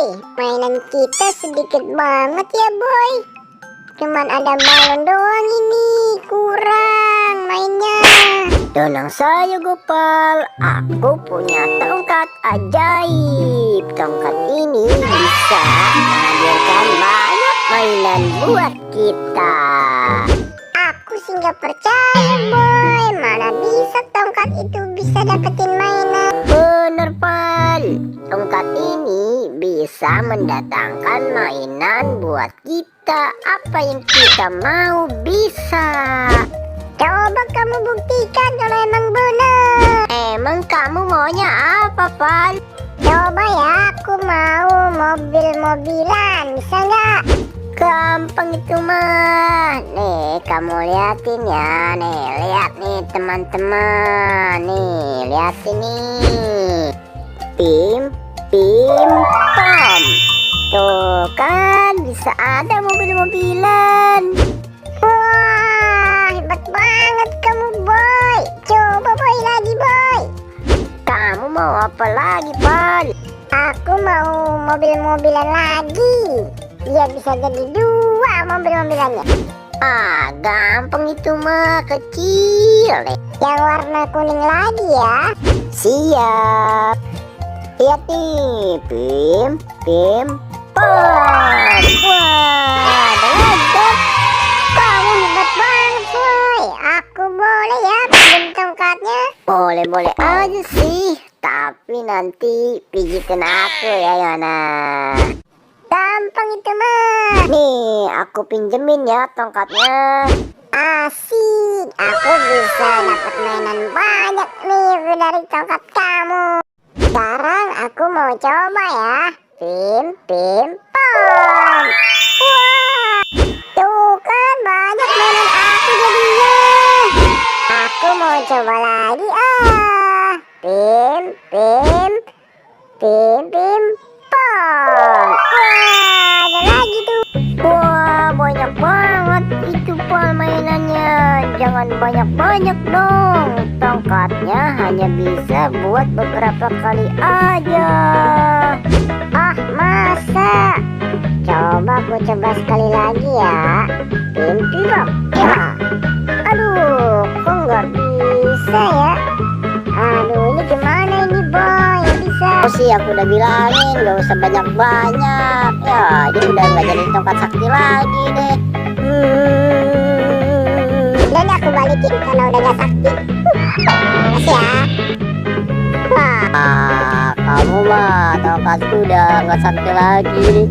boy, mainan kita sedikit banget ya boy. Cuman ada balon doang ini, kurang mainnya. Tenang saya Gopal, aku punya tongkat ajaib. Tongkat ini bisa menghadirkan banyak mainan buat kita. Aku sih nggak percaya boy, mana bisa tongkat itu bisa dapetin mainan. Bener Pal, tongkat ini bisa mendatangkan mainan buat kita. Apa yang kita mau bisa. Coba kamu buktikan kalau emang bener. Emang kamu maunya apa Pal? Coba ya, aku mau mobil-mobilan, bisa nggak? Gampang itu mah. Nih kamu liatin ya. Nih lihat nih teman-teman. Nih lihat sini. Pim pom. Tuh kan bisa ada mobil-mobilan. Wah, hebat banget kamu boy. Coba boy lagi boy. Kamu mau apa lagi Pal? Aku mau mobil-mobilan lagi. Biar bisa jadi 2 mobil-mobilannya. Ah, gampang itu mah, kecil. Yang warna kuning lagi ya. Siap. Lihat nih, pim pom. Wah, ada lagi. Kamu hebat banget boy. Aku boleh ya pinjam tongkatnya? Boleh aja sih, tapi nanti pijitin aku ya Yana. Gampang itu mah. Nih, aku pinjemin ya tongkatnya. Asik, aku bisa dapat mainan banyak nih dari tongkat kamu. Sekarang aku mau coba ya. Pim pom. Wah, tuh kan banyak mainan aku jadinya. Aku mau coba lagi ah. Pim pom. Wah, ada lagi tuh. Wah, banyak banget itu Pal mainannya. Jangan banyak-banyak dong. Tongkatnya hanya bisa buat beberapa kali aja. Ah, masa? Coba aku coba sekali lagi ya. Pim pom. Wah, aduh, kok nggak bisa ya? Aduh, ini gimana ini boy? Nggak bisa. Oh sih, aku udah bilangin gak usah banyak-banyak. Ya, dia udah nggak jadi tongkat sakti lagi deh. Dan aku balikin karena udah gak sakti. Makasih ya. Wah, Kamu mah tongkatku udah nggak sakti lagi.